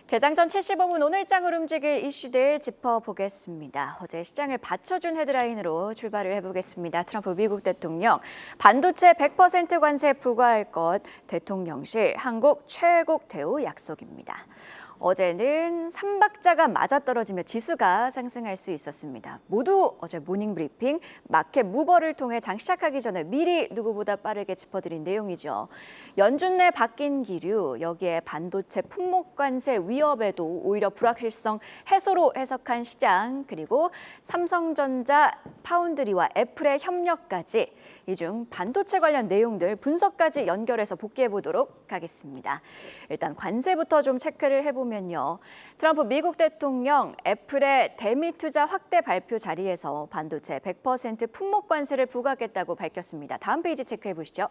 개장 전 75분 오늘장을 움직일 이슈들 짚어보겠습니다. 어제 시장을 받쳐준 헤드라인으로 출발을 해보겠습니다. 트럼프 미국 대통령, 반도체 100% 관세 부과할 것, 대통령실 한국 최애국 대우 약속입니다. 어제는 3박자가 맞아떨어지며 지수가 상승할 수 있었습니다. 모두 어제 모닝 브리핑, 마켓 무버를 통해 장 시작하기 전에 미리 누구보다 빠르게 짚어드린 내용이죠. 연준 내 바뀐 기류, 여기에 반도체 품목 관세 위협에도 오히려 불확실성 해소로 해석한 시장, 그리고 삼성전자, 파운드리와 애플의 협력까지 이 중 반도체 관련 내용들 분석까지 연결해서 복귀해 보도록 하겠습니다. 일단 관세부터 좀 체크를 해보면요. 트럼프 미국 대통령 애플의 대미 투자 확대 발표 자리에서 반도체 100% 품목 관세를 부과하겠다고 밝혔습니다. 다음 페이지 체크해 보시죠.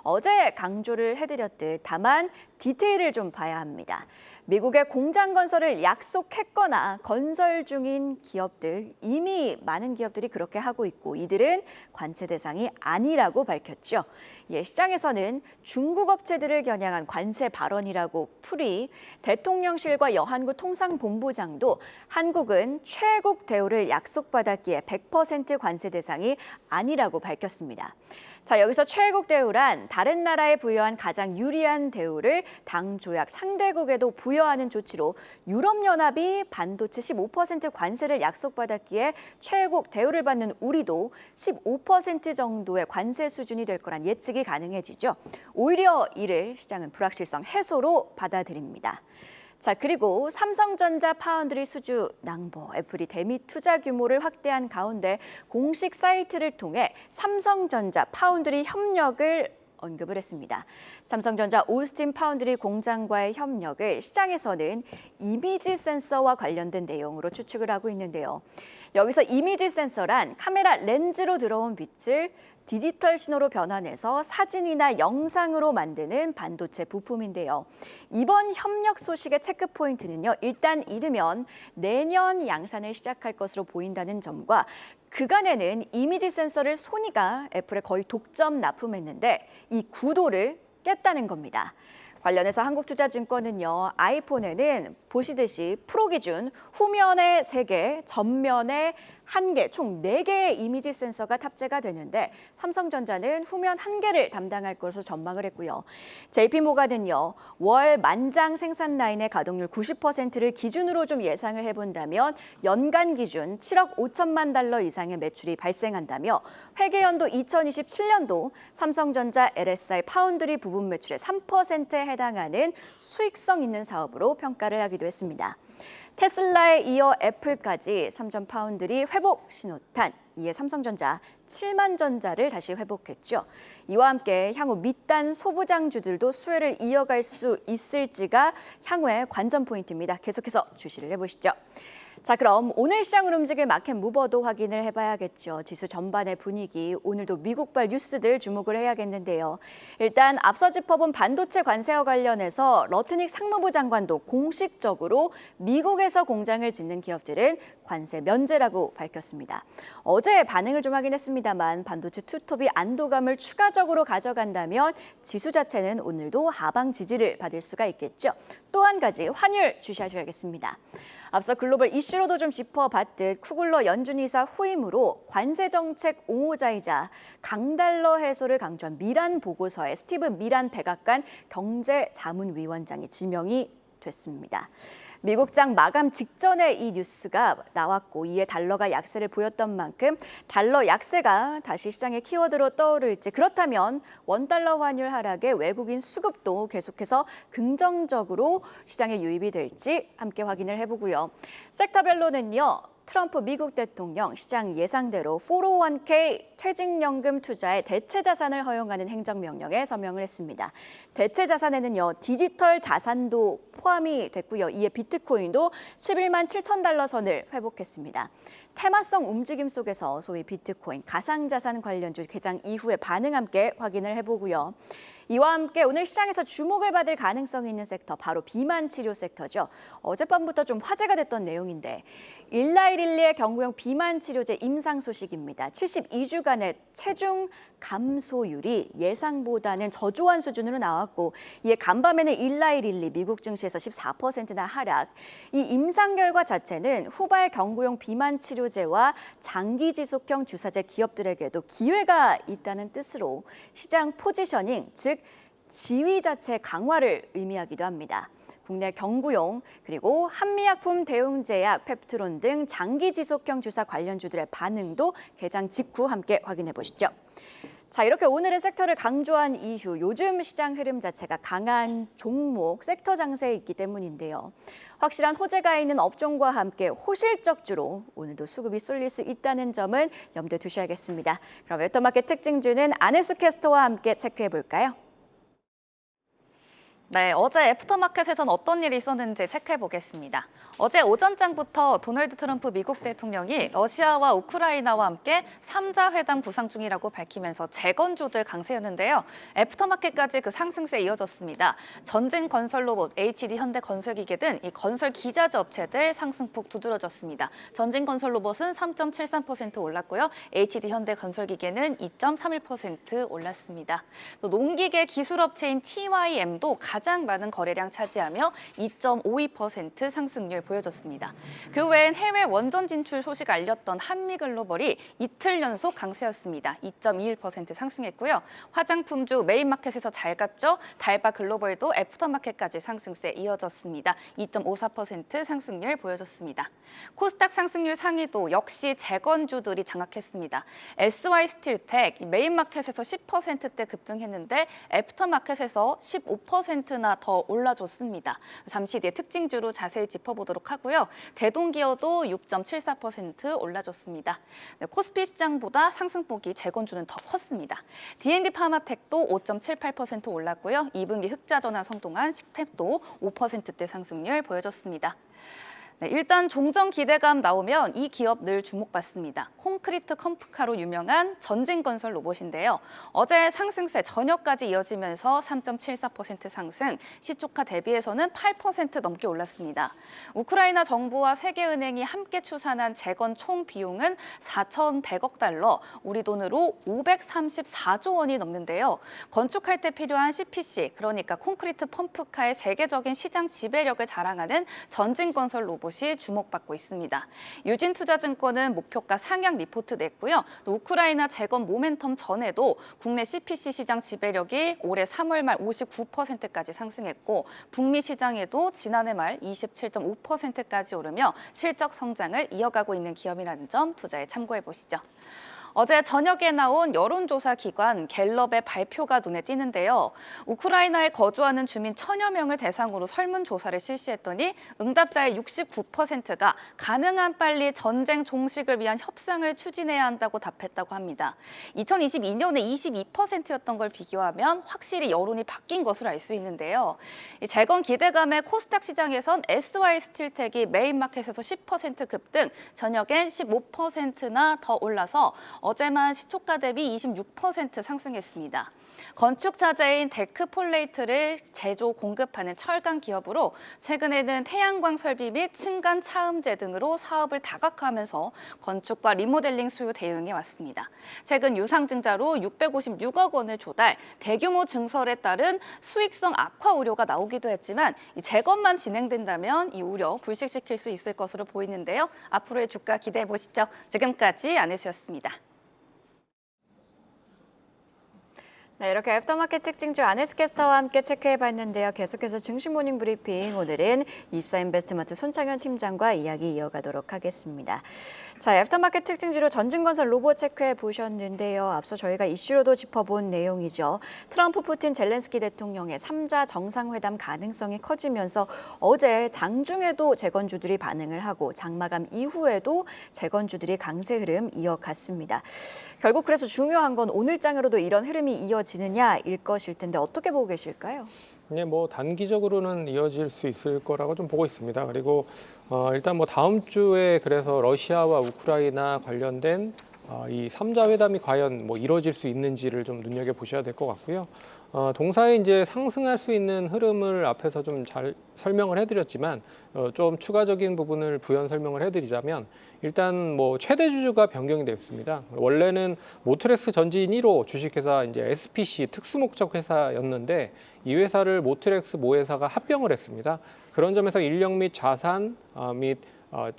어제 강조를 해드렸듯 다만 디테일을 좀 봐야 합니다. 미국의 공장 건설을 약속했거나 건설 중인 기업들, 이미 많은 기업들이 그렇게 하고 있고 이들은 관세 대상이 아니라고 밝혔죠. 예, 시장에서는 중국 업체들을 겨냥한 관세 발언이라고 풀이, 대통령실과 여한구 통상본부장도 한국은 최애국 대우를 약속받았기에 100% 관세 대상이 아니라고 밝혔습니다. 자, 여기서 최애국 대우란 다른 나라에 부여한 가장 유리한 대우를 당 조약 상대국에도 부여하는 조치로 유럽연합이 반도체 15% 관세를 약속받았기에 최애국 대우를 받는 우리도 15% 정도의 관세 수준이 될 거란 예측이 가능해지죠. 오히려 이를 시장은 불확실성 해소로 받아들입니다. 자, 그리고 삼성전자, 파운드리 수주 낭보, 애플이 대미 투자 규모를 확대한 가운데 공식 사이트를 통해 삼성전자, 파운드리 협력을 언급을 했습니다. 삼성전자 오스틴 파운드리 공장과의 협력을 시장에서는 이미지 센서와 관련된 내용으로 추측을 하고 있는데요. 여기서 이미지 센서란 카메라 렌즈로 들어온 빛을 디지털 신호로 변환해서 사진이나 영상으로 만드는 반도체 부품인데요. 이번 협력 소식의 체크 포인트는요. 일단 이르면 내년 양산을 시작할 것으로 보인다는 점과 그간에는 이미지 센서를 소니가 애플에 거의 독점 납품했는데 이 구도를 깼다는 겁니다. 관련해서 한국투자증권은요. 아이폰에는 보시듯이 프로 기준 후면에 3개, 전면에 1개, 총 4개의 이미지 센서가 탑재가 되는데 삼성전자는 후면 1개를 담당할 것으로 전망을 했고요. JP모간은요. 월 만장 생산 라인의 가동률 90%를 기준으로 좀 예상을 해본다면 연간 기준 7억 5천만 달러 이상의 매출이 발생한다며 회계연도 2027년도 삼성전자 LSI 파운드리 부분 매출의 3%에 해당하는 수익성 있는 사업으로 평가를 하기도 했습니다. 테슬라에 이어 애플까지 삼성 파운드리 회복 신호탄, 이에 삼성전자 7만 전자를 다시 회복했죠. 이와 함께 향후 밑단 소부장주들도 수혜를 이어갈 수 있을지가 향후의 관전 포인트입니다. 계속해서 주시를 해보시죠. 자, 그럼 오늘 시장을 움직일 마켓 무버도 확인을 해봐야겠죠. 지수 전반의 분위기, 오늘도 미국발 뉴스들 주목을 해야겠는데요. 일단 앞서 짚어본 반도체 관세와 관련해서 러트닉 상무부 장관도 공식적으로 미국에서 공장을 짓는 기업들은 관세 면제라고 밝혔습니다. 어제 반응을 좀 하긴 했습니다만 반도체 투톱이 안도감을 추가적으로 가져간다면 지수 자체는 오늘도 하방 지지를 받을 수가 있겠죠. 또 한 가지 환율 주시하셔야겠습니다. 앞서 글로벌 이슈로도 좀 짚어봤듯 쿠글러 연준 이사 후임으로 관세 정책 옹호자이자 강달러 해소를 강조한 미란 보고서에 스티브 미란 백악관 경제자문위원장이 지명이 됐습니다. 미국장 마감 직전에 이 뉴스가 나왔고 이에 달러가 약세를 보였던 만큼 달러 약세가 다시 시장의 키워드로 떠오를지, 그렇다면 원달러 환율 하락에 외국인 수급도 계속해서 긍정적으로 시장에 유입이 될지 함께 확인을 해보고요. 섹터별로는요. 트럼프 미국 대통령 시장 예상대로 401k 퇴직연금 투자에 대체 자산을 허용하는 행정명령에 서명을 했습니다. 대체 자산에는요, 디지털 자산도 포함이 됐고요. 이에 비트코인도 11만 7천 달러 선을 회복했습니다. 테마성 움직임 속에서 소위 비트코인, 가상자산 관련주 개장 이후의 반응 함께 확인을 해보고요. 이와 함께 오늘 시장에서 주목을 받을 가능성이 있는 섹터, 바로 비만 치료 섹터죠. 어젯밤부터 좀 화제가 됐던 내용인데 일라이릴리의 경구용 비만 치료제 임상 소식입니다. 72주간의 체중 감소율이 예상보다는 저조한 수준으로 나왔고 이에 간밤에는 일라이릴리 미국 증시에서 14%나 하락. 이 임상 결과 자체는 후발 경구용 비만 치료제와 장기 지속형 주사제 기업들에게도 기회가 있다는 뜻으로 시장 포지셔닝, 즉 지위 자체 강화를 의미하기도 합니다. 국내 경구용 그리고 한미약품 대웅제약, 펩트론 등 장기 지속형 주사 관련주들의 반응도 개장 직후 함께 확인해 보시죠. 자, 이렇게 오늘은 섹터를 강조한 이유, 요즘 시장 흐름 자체가 강한 종목, 섹터 장세에 있기 때문인데요. 확실한 호재가 있는 업종과 함께 호실적주로 오늘도 수급이 쏠릴 수 있다는 점은 염두에 두셔야겠습니다. 그럼 애프터마켓 특징주는 안혜숙 캐스터와 함께 체크해 볼까요? 네, 어제 애프터마켓에선 어떤 일이 있었는지 체크해 보겠습니다. 어제 오전장부터 도널드 트럼프 미국 대통령이 러시아와 우크라이나와 함께 3자 회담 구상 중이라고 밝히면서 재건주들 강세였는데요. 애프터마켓까지 그 상승세 이어졌습니다. 전진건설로봇, HD 현대건설기계 등 이 건설 기자재 업체들 상승폭 두드러졌습니다. 전진건설로봇은 3.73% 올랐고요. HD 현대건설기계는 2.31% 올랐습니다. 또 농기계 기술업체인 TYM도 가장 많은 거래량 차지하며 2.52% 상승률 보여줬습니다. 그 외엔 해외 원전 진출 소식 알렸던 한미글로벌이 이틀 연속 강세였습니다. 2.21% 상승했고요. 화장품주 메인마켓에서 잘 갔죠. 달바글로벌도 애프터마켓까지 상승세 이어졌습니다. 2.54% 상승률 보여줬습니다. 코스닥 상승률 상위도 역시 재건주들이 장악했습니다. SY스틸텍 메인마켓에서 10%대 급등했는데 애프터마켓에서 15%나 더 올라줬습니다. 잠시 뒤에 특징주로 자세히 짚어보도록 하고요. 대동기어도 6.74% 올라줬습니다. 네, 코스피 시장보다 상승폭이 재건주는 더 컸습니다. D&D 파마텍도 5.78% 올랐고요. 2분기 흑자전환 성동한 식템도 5%대 상승률 보여줬습니다. 네, 일단 종전 기대감 나오면 이 기업 늘 주목받습니다. 콘크리트 컴프카로 유명한 전진건설 로봇인데요. 어제 상승세 저녁까지 이어지면서 3.74% 상승, 시초가 대비해서는 8% 넘게 올랐습니다. 우크라이나 정부와 세계은행이 함께 추산한 재건 총 비용은 4,100억 달러, 우리 돈으로 534조 원이 넘는데요. 건축할 때 필요한 CPC, 그러니까 콘크리트 펌프카의 세계적인 시장 지배력을 자랑하는 전진건설 로봇 이 주목받고 있습니다. 유진투자증권은 목표가 상향 리포트 냈고요. 또 우크라이나 재건 모멘텀 전에도 국내 CPC 시장 지배력이 올해 3월 말 59%까지 상승했고 북미 시장에도 지난해 말 27.5%까지 오르며 실적 성장을 이어가고 있는 기업이라는 점 투자에 참고해 보시죠. 어제 저녁에 나온 여론조사 기관 갤럽의 발표가 눈에 띄는데요. 우크라이나에 거주하는 주민 1,000여 명을 대상으로 설문조사를 실시했더니 응답자의 69%가 가능한 빨리 전쟁 종식을 위한 협상을 추진해야 한다고 답했다고 합니다. 2022년에 22%였던 걸 비교하면 확실히 여론이 바뀐 것으로 알 수 있는데요. 재건 기대감에 코스닥 시장에선 SY스틸텍이 메인마켓에서 10% 급등, 저녁엔 15%나 더 올라서 어제만 시초가 대비 26% 상승했습니다. 건축 자재인 데크폴레이트를 제조 공급하는 철강 기업으로 최근에는 태양광 설비 및 층간 차음제 등으로 사업을 다각화하면서 건축과 리모델링 수요 대응해 왔습니다. 최근 유상증자로 656억 원을 조달, 대규모 증설에 따른 수익성 악화 우려가 나오기도 했지만 이 재건만 진행된다면 이 우려 불식시킬 수 있을 것으로 보이는데요. 앞으로의 주가 기대해 보시죠. 지금까지 안혜수였습니다. 네, 이렇게 애프터마켓 특징주 안혜숙 캐스터와 함께 체크해봤는데요. 계속해서 증시 모닝 브리핑, 오늘은 24인베스트먼트 손창현 팀장과 이야기 이어가도록 하겠습니다. 자, 애프터마켓 특징주로 전진건설 로봇 체크해보셨는데요. 앞서 저희가 이슈로도 짚어본 내용이죠. 트럼프, 푸틴, 젤렌스키 대통령의 3자 정상회담 가능성이 커지면서 어제 장중에도 재건주들이 반응을 하고 장마감 이후에도 재건주들이 강세 흐름 이어갔습니다. 결국 그래서 중요한 건 오늘장으로도 이런 흐름이 이어지느냐일 것일 텐데 어떻게 보고 계실까요? 네, 뭐 단기적으로는 이어질 수 있을 거라고 좀 보고 있습니다. 그리고 일단 뭐 다음 주에 그래서 러시아와 우크라이나 관련된 이 3자 회담이 과연 뭐 이루어질 수 있는지를 좀 눈여겨 보셔야 될 것 같고요. 동사에 이제 상승할 수 있는 흐름을 앞에서 좀 잘 설명을 해드렸지만 좀 추가적인 부분을 부연 설명을 해드리자면 일단 뭐 최대 주주가 변경이 됐습니다. 원래는 모트렉스 전지인 1호 주식회사 이제 SPC 특수목적 회사였는데 이 회사를 모트렉스 모회사가 합병을 했습니다. 그런 점에서 인력 및 자산 및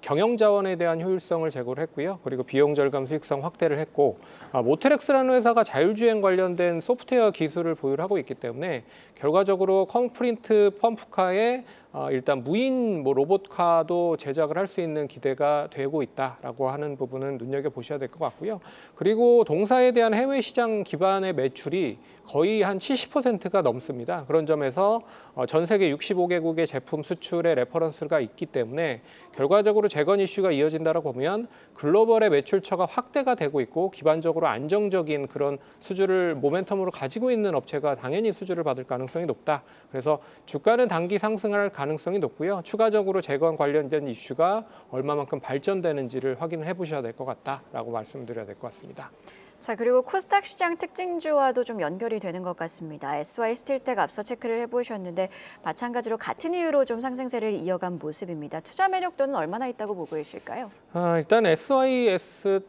경영 자원에 대한 효율성을 제고를 했고요. 그리고 비용 절감 수익성 확대를 했고 모트렉스라는 회사가 자율주행 관련된 소프트웨어 기술을 보유하고 있기 때문에 결과적으로 컴프린트 펌프카에 일단 무인 뭐 로봇카도 제작을 할 수 있는 기대가 되고 있다라고 하는 부분은 눈여겨 보셔야 될 것 같고요. 그리고 동사에 대한 해외 시장 기반의 매출이 거의 한 70%가 넘습니다. 그런 점에서 전 세계 65개국의 제품 수출의 레퍼런스가 있기 때문에 결과적으로 재건 이슈가 이어진다고 보면 글로벌의 매출처가 확대가 되고 있고 기반적으로 안정적인 그런 수주를 모멘텀으로 가지고 있는 업체가 당연히 수주를 받을 가능성이 높다. 그래서 주가는 단기 상승할 가능성이 높고요. 추가적으로 재건 관련된 이슈가 얼마만큼 발전되는지를 확인을 해보셔야 될 것 같다라고 말씀드려야 될 것 같습니다. 자, 그리고 코스닥 시장 특징주와도 좀 연결이 되는 것 같습니다. SY 스틸텍 앞서 체크를 해보셨는데 마찬가지로 같은 이유로 좀 상승세를 이어간 모습입니다. 투자 매력도는 얼마나 있다고 보고 계실까요? 일단 SIS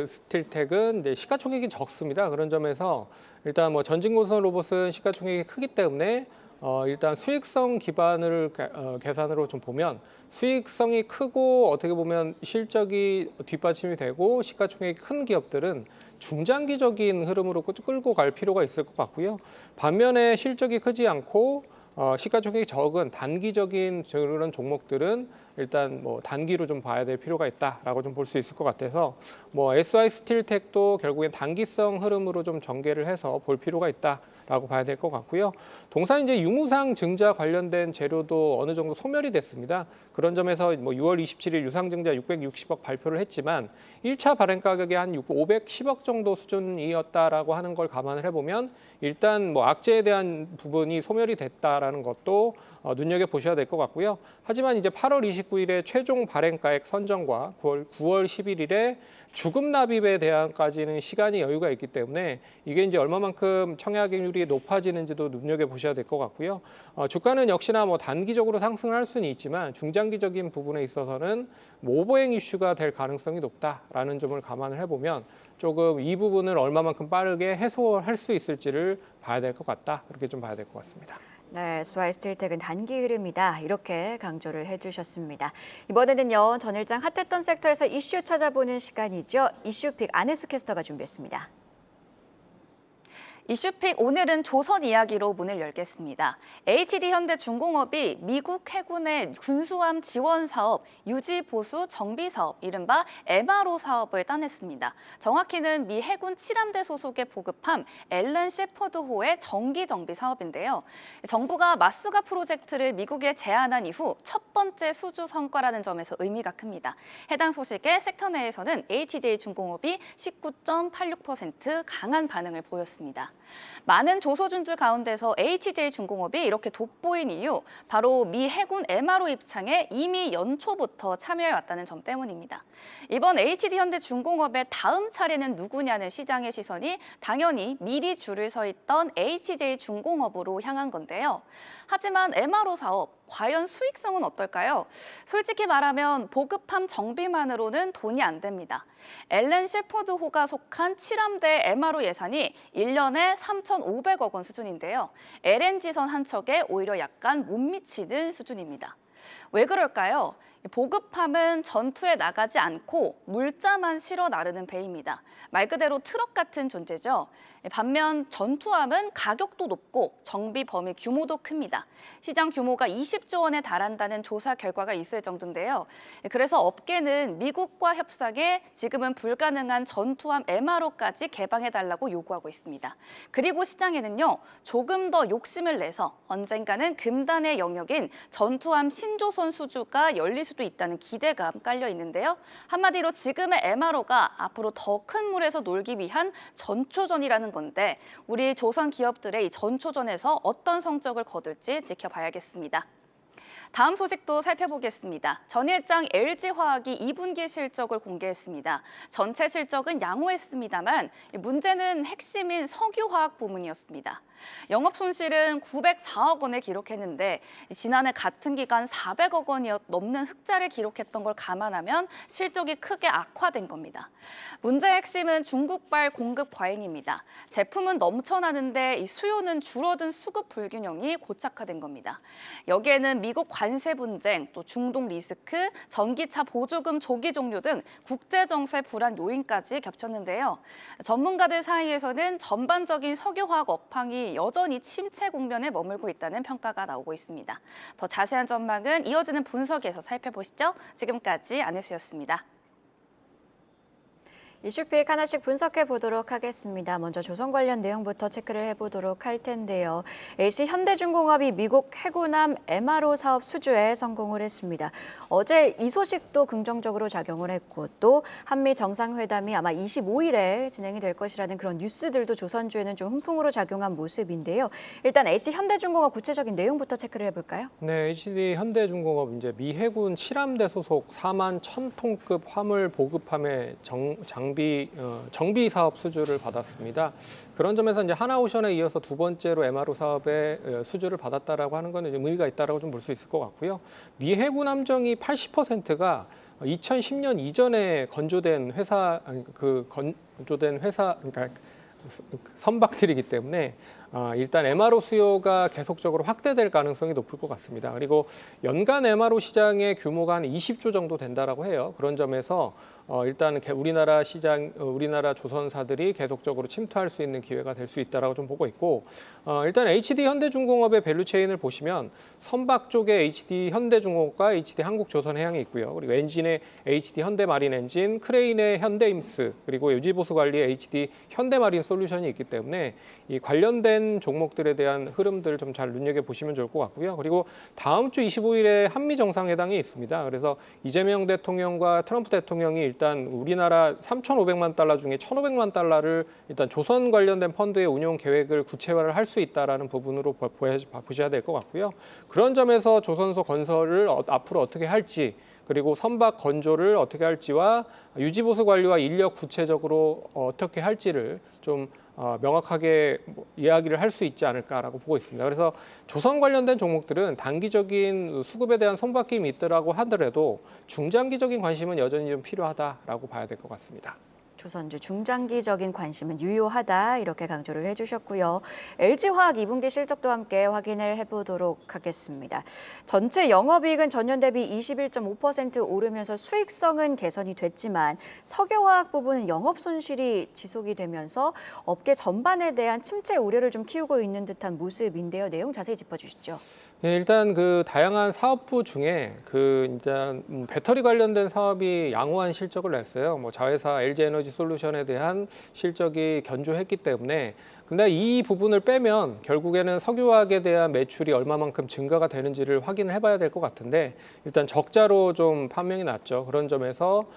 스틸텍은 이제 시가총액이 적습니다. 그런 점에서 일단 뭐 전진고선 로봇은 시가총액이 크기 때문에 일단 수익성 기반을 계산으로 좀 보면 수익성이 크고 어떻게 보면 실적이 뒷받침이 되고 시가총액이 큰 기업들은 중장기적인 흐름으로 끌고 갈 필요가 있을 것 같고요. 반면에 실적이 크지 않고 시가총액이 적은 단기적인 그런 종목들은 일단 뭐 단기로 좀 봐야 될 필요가 있다라고 좀 볼 수 있을 것 같아서 뭐 SI 스틸텍도 결국엔 단기성 흐름으로 좀 전개를 해서 볼 필요가 있다라고 봐야 될 것 같고요. 동사 이제 유무상 증자 관련된 재료도 어느 정도 소멸이 됐습니다. 그런 점에서 뭐 6월 27일 유상증자 660억 발표를 했지만 1차 발행 가격이 한 510억 정도 수준이었다라고 하는 걸 감안을 해보면 일단 뭐 악재에 대한 부분이 소멸이 됐다라는 것도 눈여겨 보셔야 될 것 같고요. 하지만 이제 8월 29일에 최종 발행가액 선정과 9월 11일에 주금 납입에 대한까지는 시간이 여유가 있기 때문에 이게 이제 얼마만큼 청약률이 높아지는지도 눈여겨 보셔야 될 것 같고요. 주가는 역시나 뭐 단기적으로 상승할 수는 있지만 중장기적인 부분에 있어서는 뭐 오버행 이슈가 될 가능성이 높다라는 점을 감안을 해보면 조금 이 부분을 얼마만큼 빠르게 해소할 수 있을지를 봐야 될 것 같다. 그렇게 좀 봐야 될 것 같습니다. 네, SY 스틸텍은 단기 흐름이다. 이렇게 강조를 해주셨습니다. 이번에는요, 전일장 핫했던 섹터에서 이슈 찾아보는 시간이죠. 이슈픽 안혜수 캐스터가 준비했습니다. 이슈픽 오늘은 조선 이야기로 문을 열겠습니다. HD현대중공업이 미국 해군의 군수함 지원 사업, 유지 보수 정비 사업, 이른바 MRO 사업을 따냈습니다. 정확히는 미 해군 7함대 소속의 보급함 앨런 shepherd호의 정기 정비 사업인데요. 정부가 마스가 프로젝트를 미국에 제안한 이후 첫 번째 수주 성과라는 점에서 의미가 큽니다. 해당 소식에 섹터 내에서는 HJ중공업이 19.86% 강한 반응을 보였습니다. 많은 조소준들 가운데서 HJ중공업이 이렇게 돋보인 이유, 바로 미 해군 MRO 입창에 이미 연초부터 참여해왔다는 점 때문입니다. 이번 HD현대중공업의 다음 차례는 누구냐는 시장의 시선이 당연히 미리 줄을 서 있던 HJ중공업으로 향한 건데요. 하지만 MRO 사업, 과연 수익성은 어떨까요? 솔직히 말하면 보급함 정비만으로는 돈이 안 됩니다. 앨런 shepherd호가 속한 7함대 MRO 예산이 1년에 3,500억 원 수준인데요. LNG선 한 척에 오히려 약간 못 미치는 수준입니다. 왜 그럴까요? 보급함은 전투에 나가지 않고 물자만 실어 나르는 배입니다. 말 그대로 트럭 같은 존재죠. 반면 전투함은 가격도 높고 정비 범위 규모도 큽니다. 시장 규모가 20조 원에 달한다는 조사 결과가 있을 정도인데요. 그래서 업계는 미국과 협상에 지금은 불가능한 전투함 MRO까지 개방해달라고 요구하고 있습니다. 그리고 시장에는요, 조금 더 욕심을 내서 언젠가는 금단의 영역인 전투함 신조선 수주가 열릴 수도 있다는 기대감 깔려 있는데요. 한마디로 지금의 MRO가 앞으로 더 큰 물에서 놀기 위한 전초전이라는 있다는 건데 우리 조선 기업들의 이 전초전에서 어떤 성적을 거둘지 지켜봐야겠습니다. 다음 소식도 살펴보겠습니다. 전일장 LG화학이 2분기 실적을 공개했습니다. 전체 실적은 양호했습니다만 문제는 핵심인 석유화학 부문이었습니다. 영업 손실은 904억 원을 기록했는데 지난해 같은 기간 400억 원이 넘는 흑자를 기록했던 걸 감안하면 실적이 크게 악화된 겁니다. 문제의 핵심은 중국발 공급 과잉입니다. 제품은 넘쳐나는데 이 수요는 줄어든 수급 불균형이 고착화된 겁니다. 여기에는 미국 관세 분쟁, 또 중동 리스크, 전기차 보조금 조기 종료 등 국제 정세 불안 요인까지 겹쳤는데요. 전문가들 사이에서는 전반적인 석유화학 업황이 여전히 침체 국면에 머물고 있다는 평가가 나오고 있습니다. 더 자세한 전망은 이어지는 분석에서 살펴보시죠. 지금까지 안혜수였습니다. 이슈픽 하나씩 분석해 보도록 하겠습니다. 먼저 조선 관련 내용부터 체크를 해보도록 할 텐데요. LC 현대중공업이 미국 해군함 MRO 사업 수주에 성공을 했습니다. 어제 이 소식도 긍정적으로 작용을 했고 또 한미 정상회담이 아마 25일에 진행이 될 것이라는 그런 뉴스들도 조선주에는 좀 훈풍으로 작용한 모습인데요. 일단 LC 현대중공업 구체적인 내용부터 체크를 해볼까요? 네, HD 현대중공업 이제 미 해군 칠함대 소속 4만 1,000톤급 화물 보급함의 정비 사업 수주를 받았습니다. 그런 점에서 이제 하나오션에 이어서 두 번째로 MRO 사업에 수주를 받았다라고 하는 건 의미가 있다라고 좀 볼 수 있을 것 같고요. 미 해군 함정이 80%가 2010년 이전에 건조된 회사, 그러니까 선박들이기 때문에 일단 MRO 수요가 계속적으로 확대될 가능성이 높을 것 같습니다. 그리고 연간 MRO 시장의 규모가 한 20조 정도 된다라고 해요. 그런 점에서 일단 우리나라 조선사들이 계속적으로 침투할 수 있는 기회가 될 수 있다라고 좀 보고 있고, 일단 HD 현대중공업의 밸류체인을 보시면 선박 쪽에 HD 현대중공업과 HD 한국조선해양이 있고요. 그리고 엔진에 HD 현대마린 엔진, 크레인의 현대임스, 그리고 유지보수 관리에 HD 현대마린 솔루션이 있기 때문에 이 관련된 종목들에 대한 흐름들 좀 잘 눈여겨 보시면 좋을 것 같고요. 그리고 다음 주 25일에 한미 정상회담이 있습니다. 그래서 이재명 대통령과 트럼프 대통령이 일단 우리나라 3,500만 달러 중에 1,500만 달러를 일단 조선 관련된 펀드의 운용 계획을 구체화를 할 수 있다라는 부분으로 보셔야 될 것 같고요. 그런 점에서 조선소 건설을 앞으로 어떻게 할지, 그리고 선박 건조를 어떻게 할지와 유지보수 관리와 인력 구체적으로 어떻게 할지를 좀 명확하게 이야기를 할 수 있지 않을까라고 보고 있습니다. 그래서 조선 관련된 종목들은 단기적인 수급에 대한 손바뀜이 있더라고 하더라도 중장기적인 관심은 여전히 좀 필요하다라고 봐야 될 것 같습니다. 조선주 중장기적인 관심은 유효하다 이렇게 강조를 해주셨고요. LG화학 2분기 실적도 함께 확인을 해보도록 하겠습니다. 전체 영업이익은 전년 대비 21.5% 오르면서 수익성은 개선이 됐지만 석유화학 부분은 영업 손실이 지속이 되면서 업계 전반에 대한 침체 우려를 좀 키우고 있는 듯한 모습인데요. 내용 자세히 짚어주시죠. 네, 일단 그 다양한 사업부 중에 이제 배터리 관련된 사업이 양호한 실적을 냈어요. 뭐 자회사 LG에너지 솔루션에 대한 실적이 견조했기 때문에, 근데 이 부분을 빼면 결국에는 석유화학에 대한 매출이 얼마만큼 증가가 되는지를 확인을 해봐야 될 것 같은데, 일단 적자로 좀 판명이 났죠. 그런 점에서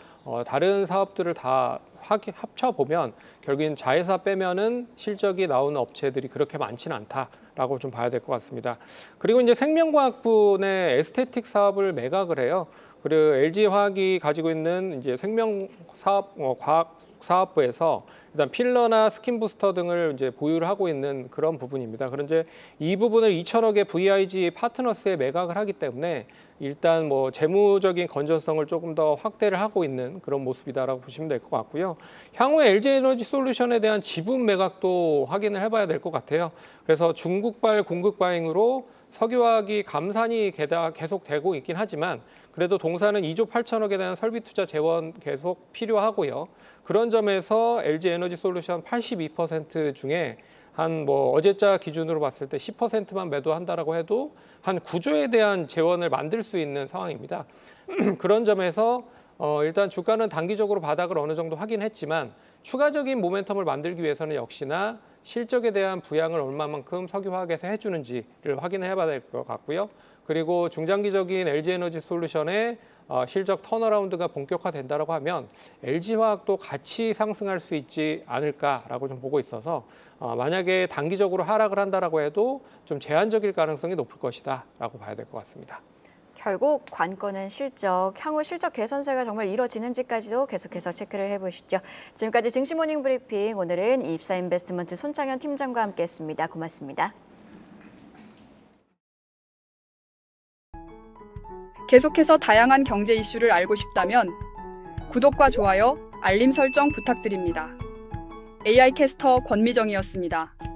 다른 사업들을 다 합쳐보면 결국엔 자회사 빼면은 실적이 나오는 업체들이 그렇게 많지는 않다라고 좀 봐야 될 것 같습니다. 그리고 이제 생명과학분의 에스테틱 사업을 매각을 해요. 그리고 LG화학이 가지고 있는 이제 생명사업 과학 사업부에서 일단 필러나 스킨 부스터 등을 이제 보유를 하고 있는 그런 부분입니다. 그런데 이 부분을 2천억의 VIG 파트너스에 매각을 하기 때문에 일단 뭐 재무적인 건전성을 조금 더 확대를 하고 있는 그런 모습이다라고 보시면 될 것 같고요. 향후에 LG에너지 솔루션에 대한 지분 매각도 확인을 해봐야 될 것 같아요. 그래서 중국발 공급 과잉으로 석유화학이 감산이 계속되고 있긴 하지만 그래도 동사는 2조 8천억에 대한 설비 투자 재원 계속 필요하고요. 그런 점에서 LG에너지 솔루션 82% 중에 한 뭐 어제자 기준으로 봤을 때 10%만 매도한다라고 해도 한 9조에 대한 재원을 만들 수 있는 상황입니다. 그런 점에서 일단 주가는 단기적으로 바닥을 어느 정도 하긴 했지만 추가적인 모멘텀을 만들기 위해서는 역시나 실적에 대한 부양을 얼마만큼 석유화학에서 해주는지를 확인해 봐야 될 것 같고요. 그리고 중장기적인 LG에너지솔루션의 실적 턴어라운드가 본격화된다라고 하면 LG화학도 같이 상승할 수 있지 않을까라고 좀 보고 있어서 만약에 단기적으로 하락을 한다라고 해도 좀 제한적일 가능성이 높을 것이다라고 봐야 될 것 같습니다. 결국 관건은 실적, 향후 실적 개선세가 정말 이뤄지는지까지도 계속해서 체크를 해보시죠. 지금까지 증시모닝 브리핑, 오늘은 입사인베스트먼트 손창현 팀장과 함께했습니다. 고맙습니다. 계속해서 다양한 경제 이슈를 알고 싶다면 구독과 좋아요, 알림 설정 부탁드립니다. AI 캐스터 권미정이었습니다.